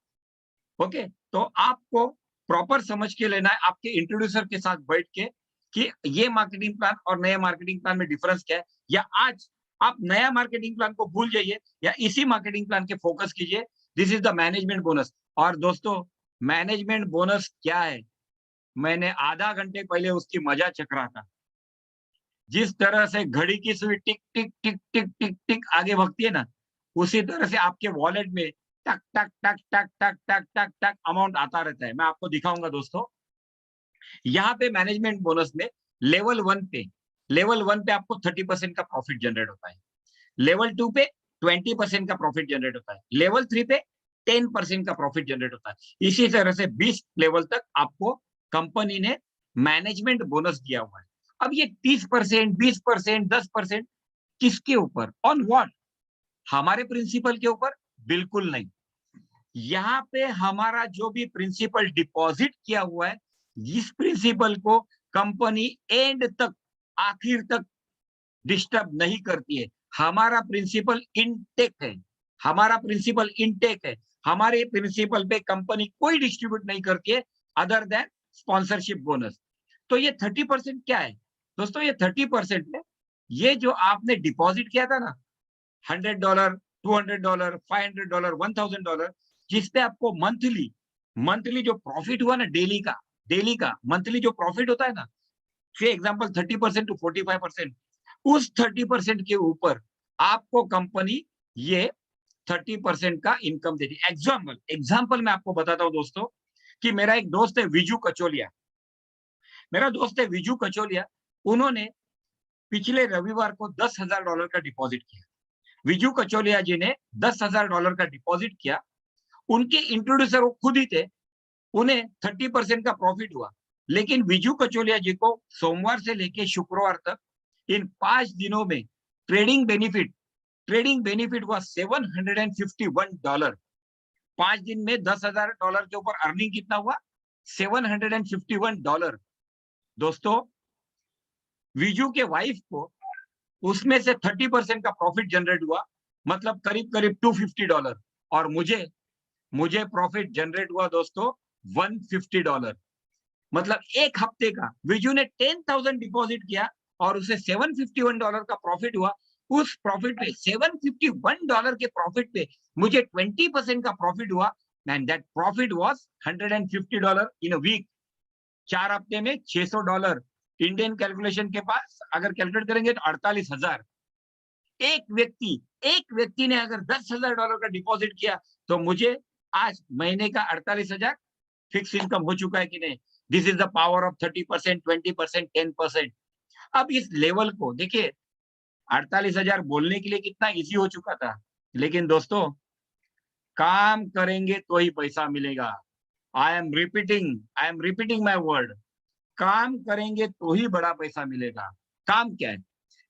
ओके, तो आपको प्रॉपर समझ के लेना है आपके इंट्रोड्यूसर के साथ बैठ के कि ये मार्केटिंग प्लान और नए मार्केटिंग प्लान में डिफरेंस क्या है। या आज आप नया मार्केटिंग प्लान को भूल जाइए या इसी मार्केटिंग प्लान के फोकस कीजिए। This is the management bonus. और दोस्तों, मैनेजमेंट बोनस क्या है, मैंने आधा घंटे पहले उसकी मजा चख रहा था। जिस तरह से घड़ी की सुई टिक टिक टिक टिक टिक टिक आगे भगती है ना, उसी तरह से आपके वॉलेट में टक टक टक टक टक टक टक टक अमाउंट आता रहता है। मैं आपको दिखाऊंगा दोस्तों। यहाँ पे मैनेजमेंट बोनस में लेवल वन पे आपको 30% का प्रॉफिट जनरेट होता है, लेवल 2 पे 20% का प्रॉफिट जनरेट होता है, लेवल 3 पे 10% का प्रॉफिट जनरेट होता है। इसी तरह से 20 लेवल तक आपको कंपनी ने मैनेजमेंट बोनस दिया हुआ है। अब ये 30%, 20%, 10% किसके ऊपर? On what? हमारे प्रिंसिपल के ऊपर? बिल्कुल नहीं। यहाँ पे हमारा जो भी प्रिंसिपल डिपॉजिट किया हुआ है, इस प्रिंसिपल को कंपनी एंड तक, आखिर तक डिस्टर्ब नहीं करती है। हमारा प्रिंसिपल इनटेक है, हमारा प्रिंसिपल इनटेक है। हमारे प्रिंसिपल पे कंपनी कोई डिस्ट्रीब्यूट नहीं करती है अदर देन स्पॉन्सरशिप बोनस। तो ये 30% क्या है दोस्तों? ये 30% है, ये जो आपने डिपॉजिट किया था ना, $100, $200, $500, $1000, जिसपे आपको मंथली मंथली जो प्रॉफिट हुआ ना, डेली का मंथली जो प्रॉफिट होता है ना, फॉर एग्जांपल 30% टू 45%, उस 30% के ऊपर आपको कंपनी ये 30% का इनकम देती है। एग्जाम्पल मैं आपको बताता हूं दोस्तों, कि मेरा एक दोस्त है विजू कचोलिया, उन्होंने पिछले रविवार को $10,000 का डिपॉजिट किया। विजू कचोलिया जी ने $10,000 का डिपॉजिट किया। उनके इंट्रोड्यूसर वो खुद ही थे, उन्हें 30% का प्रॉफिट हुआ। लेकिन विजू कचोलिया जी को सोमवार से लेके शुक्रवार तक इन 5 दिनों में ट्रेडिंग बेनिफिट हुआ $751। 5 दिन में $10,000 के ऊपर अर्निंग कितना हुआ? $751। दोस्तों, विजू के वाइफ को उसमें से 30% का प्रॉफिट जनरेट हुआ, मतलब करीब करीब $250। और मुझे प्रॉफिट जनरेट हुआ दोस्तों $150। मतलब एक हफ्ते का विजू ने 10,000 डिपॉजिट किया और उसे $751 का प्रॉफिट हुआ। उस प्रॉफिट पे, $751 के प्रॉफिट पे मुझे 20% का प्रॉफिट हुआ, and that profit was $150 in a week. 4 हफ्ते में $600। इंडियन कैलकुलेशन के पास अगर कैलकुलेट करेंगे तो 48,000। एक व्यक्ति ने अगर $10,000 का डिपॉजिट किया तो मुझे आज महीने का 48,000 फिक्स इनकम हो चुका है कि नहीं? This is the power of 30%, 20%, 10%। अब इस लेवल को देखिए, 48,000 बोलने के लिए कितना इजी हो चुका था, लेकिन दोस्तों काम करेंगे तो ही पैसा मिलेगा। आई एम रिपीटिंग माई वर्ड, काम करेंगे तो ही बड़ा पैसा मिलेगा। काम क्या है?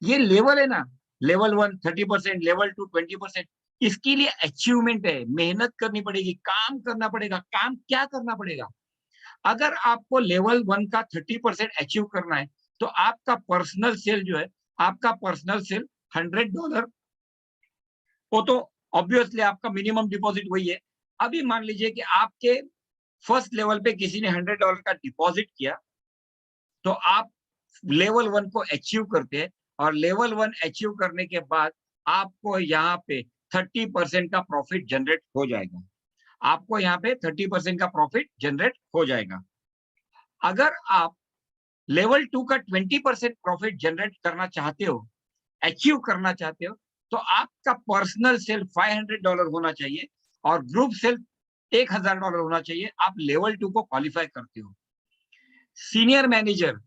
ये लेवल है ना, लेवल 1 30%, लेवल 2 20%। इसके लिए अचीवमेंट है, मेहनत करनी पड़ेगी, काम करना पड़ेगा। काम क्या करना पड़ेगा? अगर आपको लेवल 1 का 30% अचीव करना है, तो आपका पर्सनल सेल जो है, आपका पर्सनल सेल $100, वो तो ऑब्वियसली आपका मिनिमम डिपॉजिट वही है। अभी मान लीजिए कि आपके फर्स्ट लेवल पे किसी ने $100 का डिपॉजिट किया, तो आप लेवल 1 को अचीव करते हैं, और लेवल 1 अचीव करने के बाद आपको यहाँ पे 30% का प्रॉफिट जनरेट हो जाएगा। आपको यहाँ पे 30% का प्रॉफिट जनरेट हो जाएगा। अगर आप लेवल 2 का 20% प्रॉफिट जनरेट करना चाहते हो, अचीव करना चाहते हो, तो आपका पर्सनल सेल $500 होना चाहिए और ग्रुप सेल $1,000 होना चाहिए। आप लेवल 2 को क्वालिफाई करते हो। सीनियर मैनेजर,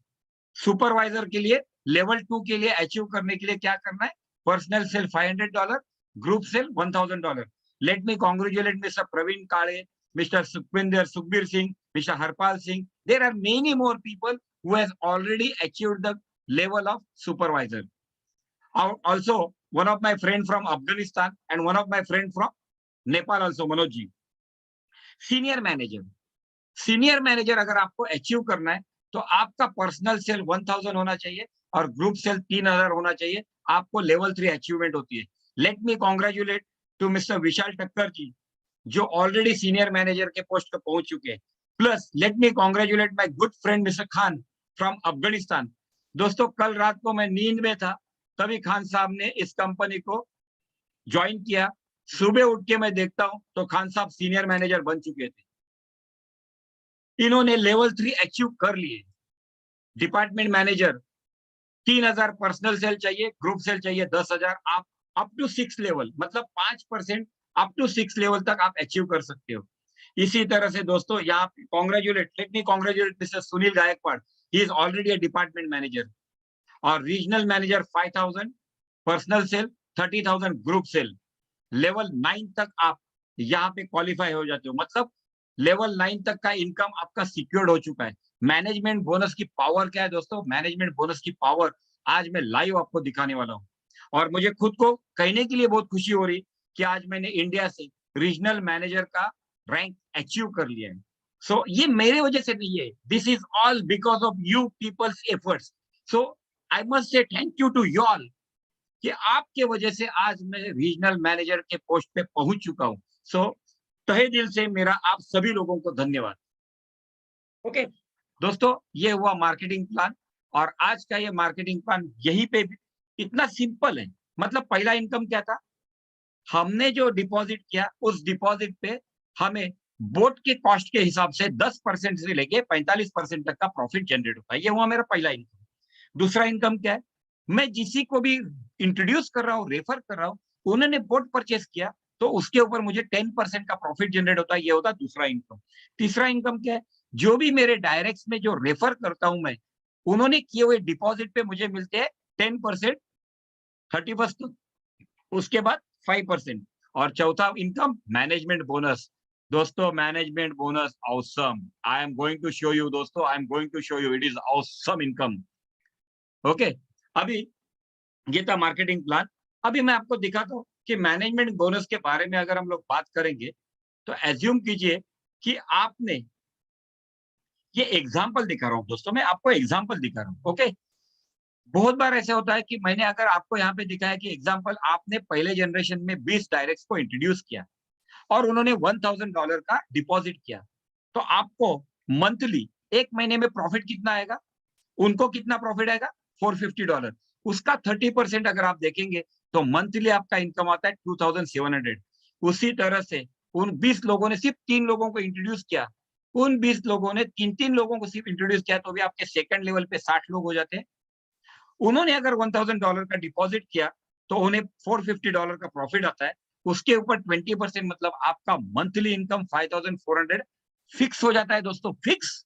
सुपरवाइजर के लिए लेवल 2 के लिए अचीव करने के लिए क्या करना है? Personal sale $500, group sale $1,000। Let me congratulate mister Praveen Kale, mister Sukhbir Singh, Mr. Harpal Singh. There are many more people who has already achieved the level of supervisor. Also, one of my friend from Afghanistan and one of my friend from Nepal also, Manoj ji. Senior manager अगर आपको achieve करना है, तो आपका personal cell 1,000 होना चाहिए और group cell 3,000 होना चाहिए। आपको लेवल 3 अचीवमेंट होती है। Let me congratulate to mister Vishal Thakkar ji, जो ऑलरेडी सीनियर मैनेजर के पोस्ट पर पहुंच चुके हैं। Plus let me congratulate my good friend mister Khan from Afghanistan. दोस्तों, कल रात को मैं नींद में था, तभी खान साहब ने इस कंपनी को ज्वाइन किया। सुबह उठ के मैं देखता हूं तो खान साहब सीनियर मैनेजर बन चुके थे। इन्होंने लेवल 3 अचीव कर लिए। डिपार्टमेंट मैनेजर 3,000 पर्सनल सेल चाहिए, ग्रुप सेल चाहिए 10,000। आप अप टू 6 लेवल, मतलब 5% अप टू 6 लेवल तक आप अचीव कर सकते हो। इसी तरह से दोस्तों, यहाँ let me congratulate mister Sunil Gaikwad, he is already a department manager. और regional manager 5,000 personal sale, 30,000 group sale. Level 9 तक आप यहाँ पे क्वालिफाई हो जाते हो। मतलब लेवल 9 तक का इनकम आपका सिक्योर्ड हो चुका है। मैनेजमेंट बोनस की पावर क्या है दोस्तों? मैनेजमेंट बोनस की पावर आज मैं लाइव आपको दिखाने वाला हूँ। और मुझे खुद को कहने के लिए बहुत खुशी हो रही कि आज मैंने इंडिया से रीजनल मैनेजर का रैंक अचीव कर लिया है। सो ये मेरे वजह से नहीं है, this is all because of you people's efforts. So I must say thank you to you all कि आपके वजह से आज मैं रीजनल मैनेजर के पोस्ट पे पहुंच चुका हूं। सो तहे दिल से मेरा आप सभी लोगों को धन्यवाद। ओके दोस्तों, ये हुआ मार्केटिंग प्लान। और आज का ये मार्केटिंग प्लान यहीं पे इतना सिंपल है। मतलब पहला इनकम क्या था? हमने जो डिपॉजिट किया उस डिपॉजिट पे हमें बोट के कॉस्ट के हिसाब से 10% से लेके 45% तक का प्रॉफिट जनरेट होता है। ये हुआ मेरा पहला इनकम। दूसरा इनकम क्या है? मैं जिसी को भी इंट्रोड्यूस कर रहा हूँ, रेफर कर रहा हूँ, उन्होंने बोट परचेस किया तो उसके ऊपर मुझे 10% का प्रॉफिट जनरेट होता है। ये होता है दूसरा इनकम। तीसरा इनकम क्या है? जो भी मेरे डायरेक्ट्स में जो रेफर करता हूं मैं, उन्होंने किए हुए डिपॉजिट पे मुझे मिलते हैं 10% 31st, उसके बाद 5%। और चौथा इनकम मैनेजमेंट बोनस। दोस्तों management bonus awesome, I am going to show you दोस्तों, I am going to show you, it is awesome income. Okay, अभी ये था मार्केटिंग प्लान। अभी मैं आपको दिखाता हूँ कि मैनेजमेंट बोनस के बारे में अगर हम लोग बात करेंगे तो एज्यूम कीजिए कि आपने, ये एग्जाम्पल दिखा रहा हूँ दोस्तों, मैं आपको एग्जाम्पल दिखा रहा हूँ। ओके, बहुत बार ऐसा होता है कि मैंने अगर आपको यहाँ पे दिखाया कि एग्जाम्पल आपने पहले जनरेशन में 20 डायरेक्ट्स को इंट्रोड्यूस किया और उन्होंने $1000 का डिपॉजिट किया, तो आपको मंथली एक महीने में प्रॉफिट कितना आएगा? उनको कितना प्रॉफिट आएगा? $450। उसका 30% अगर आप देखेंगे तो मंथली आपका इनकम आता है 2700। उसी तरह से उन 20 लोगों ने सिर्फ 3 लोगों को इंट्रोड्यूस किया, उन 20 लोगों ने 3-3 लोगों को सिर्फ इंट्रोड्यूस किया तो भी आपके सेकंड लेवल पे 60 लोग हो जाते हैं। उन्होंने अगर $1000 का डिपॉजिट किया तो उन्हें $450 का प्रॉफिट आता है। उसके ऊपर 20% मतलब आपका मंथली इनकम 5400 फिक्स हो जाता है दोस्तों। फिक्स,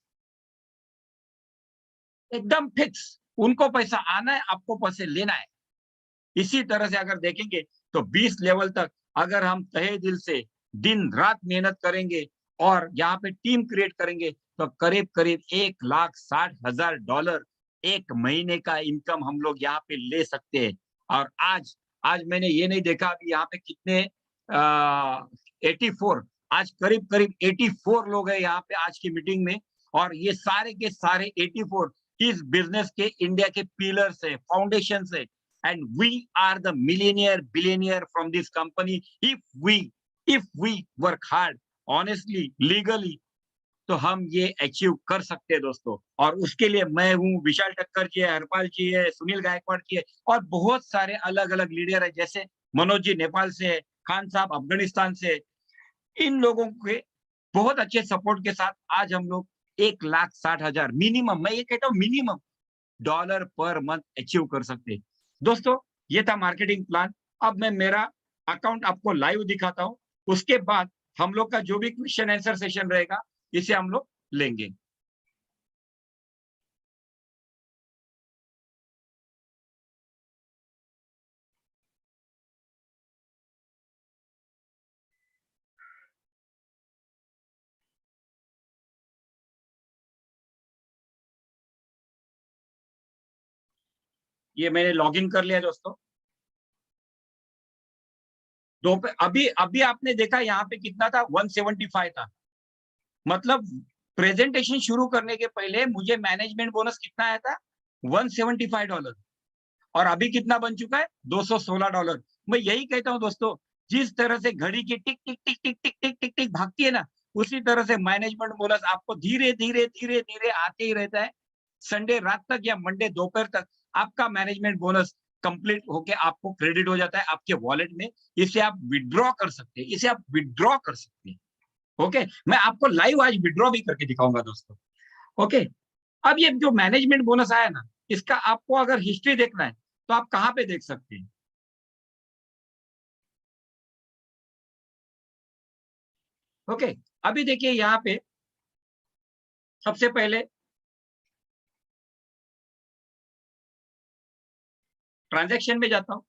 एकदम फिक्स। उनको पैसा आना है, आपको पैसे लेना है। इसी तरह से अगर देखेंगे तो 20 लेवल तक अगर हम तहे दिल से दिन रात मेहनत करेंगे और यहाँ पे टीम क्रिएट करेंगे तो करीब करीब $1,60,000 एक महीने का इनकम हम लोग यहाँ पे ले सकते हैं। और आज आज मैंने ये नहीं देखा अभी यहाँ पे कितने 84, आज करीब करीब 84 लोग हैं यहाँ पे आज की मीटिंग में। और ये सारे के सारे 84 इस बिजनेस के इंडिया के पिलर्स है, फाउंडेशन है। And we are the millionaire billionaire from this company if we work hard honestly legally, तो हम ये अचीव कर सकते हैं दोस्तों। और उसके लिए मैं हूँ, विशाल ठक्कर जी है, हरपाल जी है, सुनील गायकवाड़ जी है और बहुत सारे अलग अलग लीडर है, जैसे मनोज जी नेपाल से है, खान साहब अफगानिस्तान से है। इन लोगों के बहुत अच्छे सपोर्ट के साथ आज हम लोग 1,60,000 मिनिमम, मैं ये कहता हूँ minimum dollar per month achieve कर सकते हैं। दोस्तों ये था मार्केटिंग प्लान। अब मैं मेरा अकाउंट आपको लाइव दिखाता हूं, उसके बाद हम लोग का जो भी क्वेश्चन आंसर सेशन रहेगा इसे हम लोग लेंगे। ये मैंने लॉगिन कर लिया दोस्तों। दो पे अभी अभी आपने देखा यहाँ पे कितना था? 175 था। मतलब प्रेजेंटेशन शुरू करने के पहले मुझे मैनेजमेंट बोनस कितना आया था? $175। और अभी कितना बन चुका है? $216। मैं यही कहता हूं दोस्तों, जिस तरह से घड़ी की टिक टिक टिक टिक टिक टिक टिक टिक भागती है ना, उसी तरह से मैनेजमेंट बोनस आपको धीरे धीरे धीरे धीरे आते ही रहता है। संडे रात तक या मंडे दोपहर तक आपका मैनेजमेंट बोनस कंप्लीट होके आपको क्रेडिट हो जाता है आपके वॉलेट में। इसे आप विड्रॉ कर सकते हैं, इसे आप विड्रॉ कर सकते हैं। ओके, मैं आपको लाइव आज विड्रॉ भी करके दिखाऊंगा दोस्तों। ओके, अब ये जो मैनेजमेंट बोनस आया ना, इसका आपको अगर हिस्ट्री देखना है तो आप कहाँ पे देख सकते हैं? ओके, अभी देखिए यहाँ पे सबसे पहले ट्रांजैक्शन में जाता हूँ,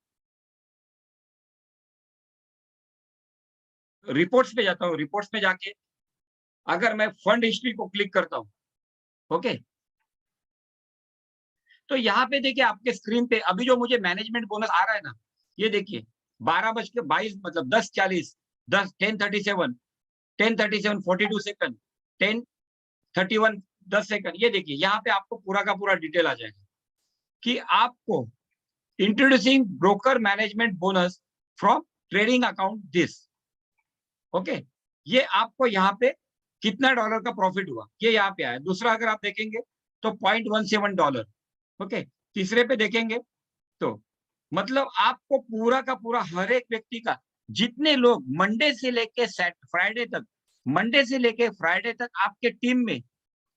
रिपोर्ट्स पे जाता हूँ, रिपोर्ट्स में जाके अगर मैं फंड हिस्ट्री को क्लिक करता हूं, ओके, तो यहाँ पे देखिए आपके स्क्रीन पे अभी जो मुझे मैनेजमेंट बोनस आ रहा है ना, ये देखिए 12:22 मतलब 10:40, 10:37, 10:37 42 सेकंड, 10:31 10 सेकंड, ये देखिए यहाँ पे आपको पूरा का पूरा डिटेल आ जाएगा कि आपको introducing broker management bonus from trading account this, okay, ये आपको यहाँ पे कितना डॉलर का प्रॉफिट हुआ ये यहाँ पे आया। दूसरा अगर आप देखेंगे तो $0.17, ओके, तीसरे पे देखेंगे तो मतलब आपको पूरा का पूरा हर एक व्यक्ति का, जितने लोग मंडे से लेके फ्राइडे तक आपके टीम में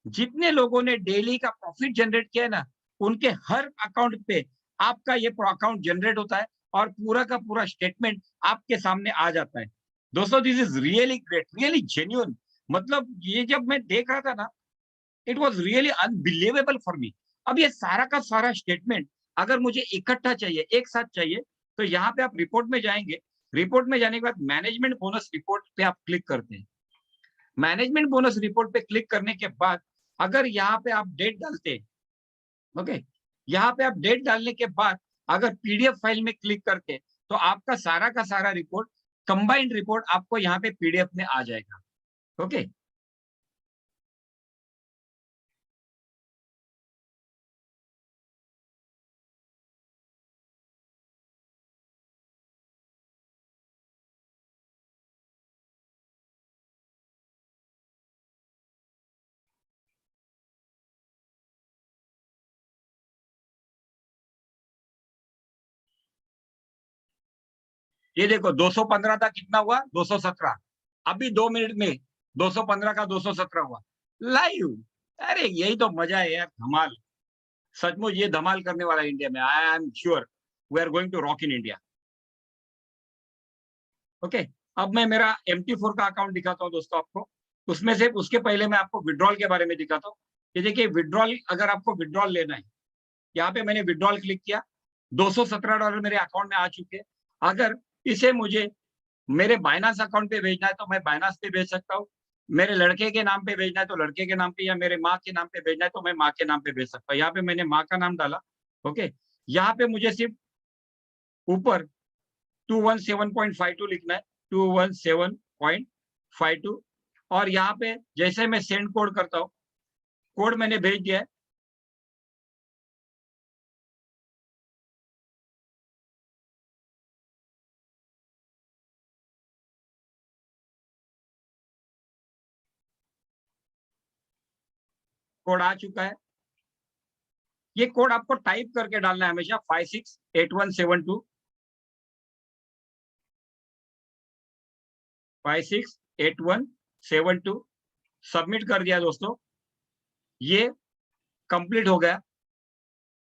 जितने लोगों ने डेली का प्रॉफिट जनरेट किया है ना, उनके हर अकाउंट पे आपका ये अकाउंट जनरेट होता है और पूरा का पूरा स्टेटमेंट आपके सामने आ जाता है। दोस्तों this is really great, really genuine. मतलब ये जब मैं देख रहा था ना, it was really unbelievable for me. अब ये सारा का सारा स्टेटमेंट अगर मुझे इकट्ठा चाहिए, एक साथ चाहिए, तो यहाँ पे आप रिपोर्ट में जाएंगे। रिपोर्ट में जाने के बाद मैनेजमेंट बोनस रिपोर्ट पे आप क्लिक करते हैं। मैनेजमेंट बोनस रिपोर्ट पे क्लिक करने के बाद अगर यहाँ पे आप डेट डालते हैं, ओके, यहाँ पे आप डेट डालने के बाद अगर पीडीएफ फाइल में क्लिक करते हैं तो आपका सारा का सारा रिपोर्ट, कंबाइंड रिपोर्ट आपको यहाँ पे पीडीएफ में आ जाएगा, ओके। ये देखो 215 था, कितना हुआ 217, अभी 2 मिनट में 215 का 217 हुआ लाइव। अरे यही तो मजा है यार, धमाल। सचमुच ये धमाल करने वाला है इंडिया में। I am sure we are going to rock in India, okay. अब मैं मेरा MT4 का अकाउंट दिखाता हूँ दोस्तों आपको। उसमें से उसके पहले मैं आपको विड्रॉल के बारे में दिखाता हूँ। ये देखिए विड्रॉल, अगर आपको विड्रॉल लेना है, यहाँ पे मैंने विड्रॉल क्लिक किया, $217 मेरे अकाउंट में आ चुके हैं। अगर इसे मुझे मेरे बाइनांस अकाउंट पे भेजना है तो मैं बाइनांस पे भेज सकता हूँ। मेरे लड़के के नाम पे भेजना है तो लड़के के नाम पे, या मेरे माँ के नाम पे भेजना है तो मैं माँ के नाम पे भेज सकता हूँ। यहाँ पे मैंने माँ का नाम डाला, ओके। यहाँ पे मुझे सिर्फ ऊपर 217.52 लिखना है, 217.52, और यहाँ पे जैसे मैं सेंड कोड करता हूँ, कोड मैंने भेज दिया है। कोड आ चुका है। ये कोड आपको टाइप करके डालना है हमेशा, 568172, 568172। सबमिट कर दिया दोस्तों, ये कंप्लीट हो गया।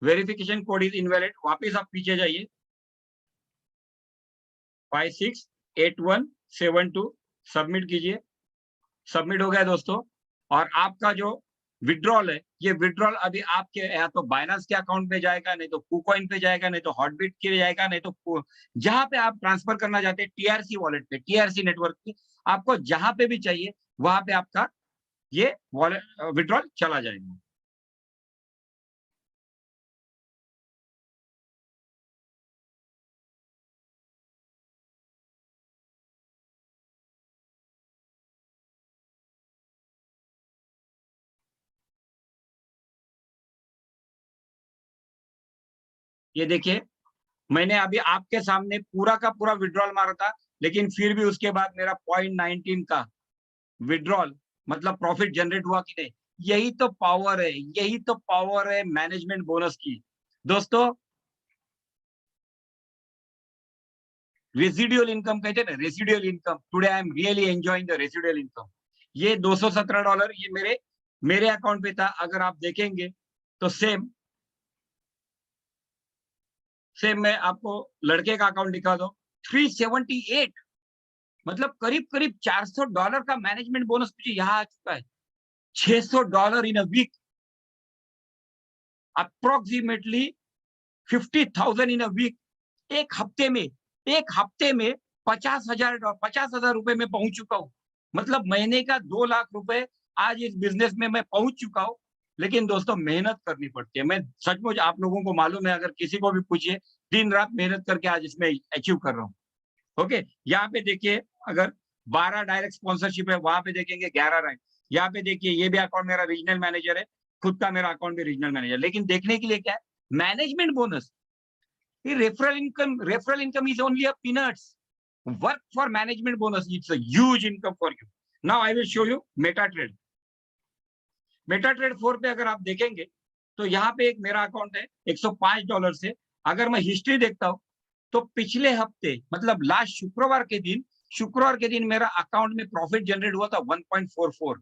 वेरिफिकेशन कोड इज इनवैलिड, वापिस आप पीछे जाइए, 568172 सबमिट कीजिए। सबमिट हो गया दोस्तों। और आपका जो विड्रॉल है, ये विड्रॉल अभी आपके या तो बाइनांस के अकाउंट पे जाएगा, नहीं तो KuCoin पे जाएगा, नहीं तो हॉटबिट के जाएगा, नहीं तो जहां पे आप ट्रांसफर करना चाहते हैं, TRC वॉलेट पे, TRC नेटवर्क पे, आपको जहां पे भी चाहिए वहां पे आपका ये वॉलेट विड्रॉल चला जाएगा। ये देखिए मैंने अभी आपके सामने पूरा का पूरा विड्रॉल मारा था, लेकिन फिर भी उसके बाद मेरा 0.19 का विड्रॉल मतलब प्रॉफिट जनरेट हुआ कि नहीं। यही तो पावर है, यही तो पावर है मैनेजमेंट बोनस की दोस्तों। रेसिडुअल इनकम कहते हैं ना, residual income, today I am really enjoying the residual income. ये $217 ये मेरे अकाउंट पे था। अगर आप देखेंगे तो सेम सेम मैं आपको लड़के का अकाउंट दिखा दो, 378, मतलब करीब करीब $400 का मैनेजमेंट बोनस मुझे यहाँ आ चुका है। $600 in a week, approximately 50,000 in a week. एक हफ्ते में 50,000 रुपए में पहुंच चुका हूं। मतलब महीने का 2 लाख रुपए आज इस बिजनेस में मैं पहुंच चुका हूं। लेकिन दोस्तों मेहनत करनी पड़ती है। मैं सचमुच आप लोगों को मालूम है, अगर किसी को भी पूछिए, दिन रात मेहनत करके आज इसमें अचीव कर रहा हूँ। ओके, यहाँ पे देखिए, अगर 12 डायरेक्ट स्पॉन्सरशिप है, वहां पे देखेंगे 11 रैंक। यहाँ पे देखिए, ये भी अकाउंट मेरा रीजनल मैनेजर है, खुद का मेरा अकाउंट भी रीजनल मैनेजर। लेकिन देखने के लिए क्या है, management bonus, referral income is only a peanuts. Work for management bonus, it's a huge income for you. Now I will show you MetaTrade. MetaTrade 4 पे अगर आप देखेंगे तो यहाँ पे एक मेरा अकाउंट है $105 से। अगर मैं हिस्ट्री देखता हूँ तो पिछले हफ्ते, मतलब लास्ट शुक्रवार के दिन मेरा अकाउंट में प्रॉफिट जनरेट हुआ था 1.44,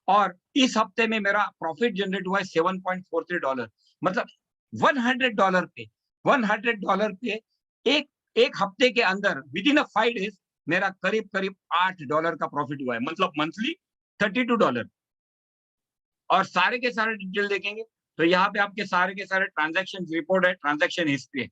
और इस हफ्ते में मेरा प्रॉफिट जनरेट हुआ है $7.43। मतलब $100 पे, $100 पे एक एक हफ्ते के अंदर, विद इन अ 5 डेज मेरा करीब करीब $8 का प्रॉफिट हुआ है, मतलब मंथली $32। और सारे के सारे डिटेल देखेंगे तो यहाँ पे आपके सारे के सारे ट्रांजैक्शन रिपोर्ट है, ट्रांजैक्शन हिस्ट्री है,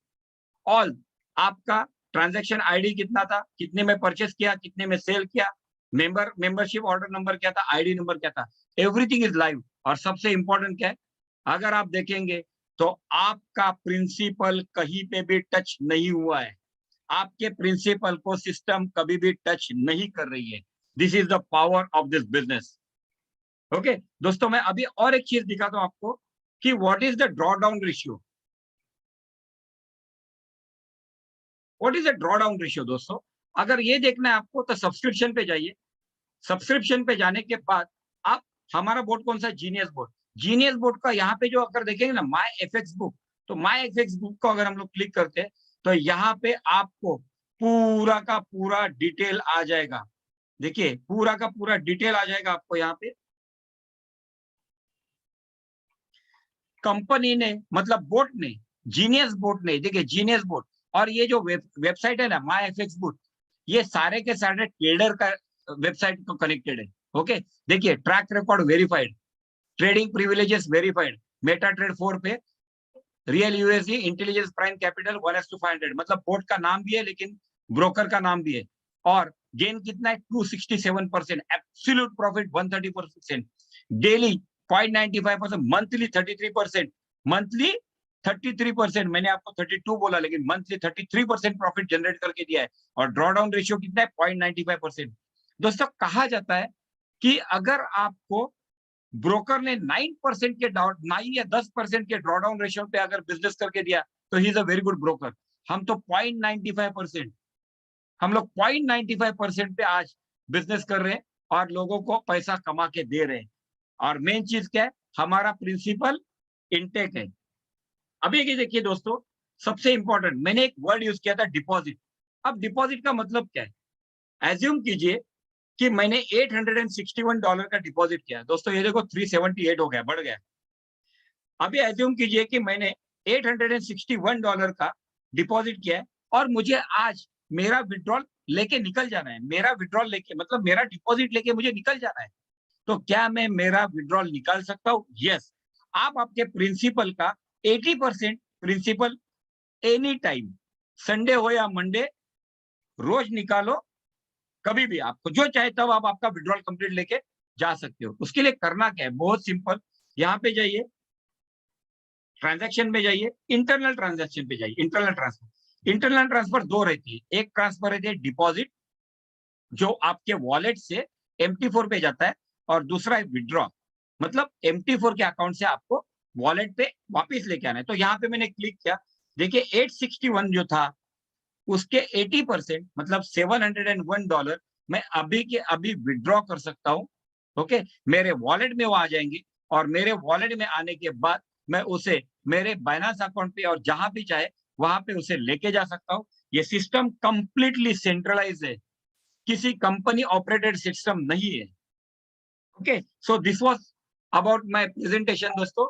ऑल। आपका ट्रांजैक्शन आईडी कितना था, कितने में परचेस किया, कितने में सेल किया, मेंबरशिप ऑर्डर नंबर क्या था, आईडी नंबर क्या था, एवरीथिंग इज लाइव। और सबसे इंपॉर्टेंट क्या है, अगर आप देखेंगे तो आपका प्रिंसिपल कहीं पे भी टच नहीं हुआ है। आपके प्रिंसिपल को सिस्टम कभी भी टच नहीं कर रही है। This is the power of this business. Okay दोस्तों, मैं अभी और एक चीज दिखाता हूं आपको कि what is the draw down ratio. What is the draw down ratio दोस्तों, अगर ये देखना है आपको तो सब्सक्रिप्शन पे जाइए। सब्सक्रिप्शन पे जाने के बाद आप, हमारा बोर्ड कौन सा है, जीनियस बोर्ड। जीनियस बोर्ड का यहाँ पे जो अगर देखेंगे ना, माई एफएक्स बुक, तो माई एफएक्स बुक को अगर हम लोग क्लिक करते हैं तो यहाँ पे आपको पूरा का पूरा डिटेल आ जाएगा। देखिए, पूरा का पूरा डिटेल आ जाएगा आपको यहाँ पे। कंपनी ने, मतलब बोर्ड ने, जीनियस बोर्ड ने, देखिए जीनियस बोर्ड और ये जो वेबसाइट है ना, माई एफएक्स बुक, ये सारे के सारे ट्रेडर का वेबसाइट को कनेक्टेड है। ओके, देखिए track record verified, trading privileges verified, Meta trade 4 पे real USD intelligence prime capital 1:500, मतलब बोर्ड का नाम भी है लेकिन ब्रोकर का नाम भी है। और गेन कितना है, 267%, absolute profit 130%, daily 0.95%, monthly 33%, monthly 33%, मैंने आपको 32 बोला लेकिन मंथली 33% प्रॉफिट जनरेट करके दिया है। और ड्रॉडाउन रेशियो कितना है, 0.95%। दोस्तों कहा जाता है कि अगर आपको ब्रोकर ने 9% के 9 या 10% के ड्रॉडाउन रेशियो पे अगर बिजनेस करके दिया तो he is a very good broker. हम तो 0.95%, हम लोग 0.95% पे आज बिजनेस कर रहे हैं और लोगों को पैसा कमा के दे रहे हैं। और मेन चीज क्या है, हमारा प्रिंसिपल इंटेक है। अभी ये देखिए दोस्तों, सबसे इंपॉर्टेंट, मैंने एक वर्ड यूज किया था, डिपॉजिट। अब डिपॉजिट का मतलब क्या है, एज्यूम कीजिए कि मैंने $861 का डिपॉजिट किया। दोस्तों ये देखो 378 हो गया, बढ़ गया। अभी एज्यूम कीजिए कि मैंने $861 का डिपॉजिट किया है और मुझे आज मेरा विड्रॉल लेके निकल जाना है। मेरा विड्रॉल लेके मतलब मेरा डिपॉजिट लेके मुझे निकल जाना है। तो क्या मैं मेरा विड्रॉल निकाल सकता हूँ? यस। आप आपके प्रिंसिपल का 80% प्रिंसिपल एनी टाइम, संडे हो या मंडे, रोज निकालो, कभी भी आपको जो चाहे तब आप आपका विड्रॉल कंप्लीट लेके जा सकते हो। उसके लिए करना क्या है, बहुत सिंपल। यहाँ पे जाइए, ट्रांजैक्शन में जाइए, इंटरनल ट्रांजैक्शन पे जाइए, इंटरनल ट्रांसफर। इंटरनल ट्रांसफर दो रहती है, एक ट्रांसफर रहती है डिपॉजिट जो आपके वॉलेट से MT4 पे जाता है, और दूसरा है विड्रॉ, मतलब MT4 के अकाउंट से आपको वॉलेट पे वापस लेके आना है। तो यहाँ पे मैंने क्लिक किया, देखिए 861 जो था उसके 80% मतलब $701 मैं अभी के अभी विड्रॉ कर सकता हूँ। ओके, मेरे वॉलेट में वो आ जाएंगे और मेरे वॉलेट में आने के बाद मैं उसे मेरे बाइनेंस अकाउंट पे और जहां भी चाहे वहां पे उसे लेके जा सकता हूँ। ये सिस्टम कंप्लीटली सेंट्रलाइज है, किसी कंपनी ऑपरेटेड सिस्टम नहीं है। Okay, so this was about my presentation दोस्तों।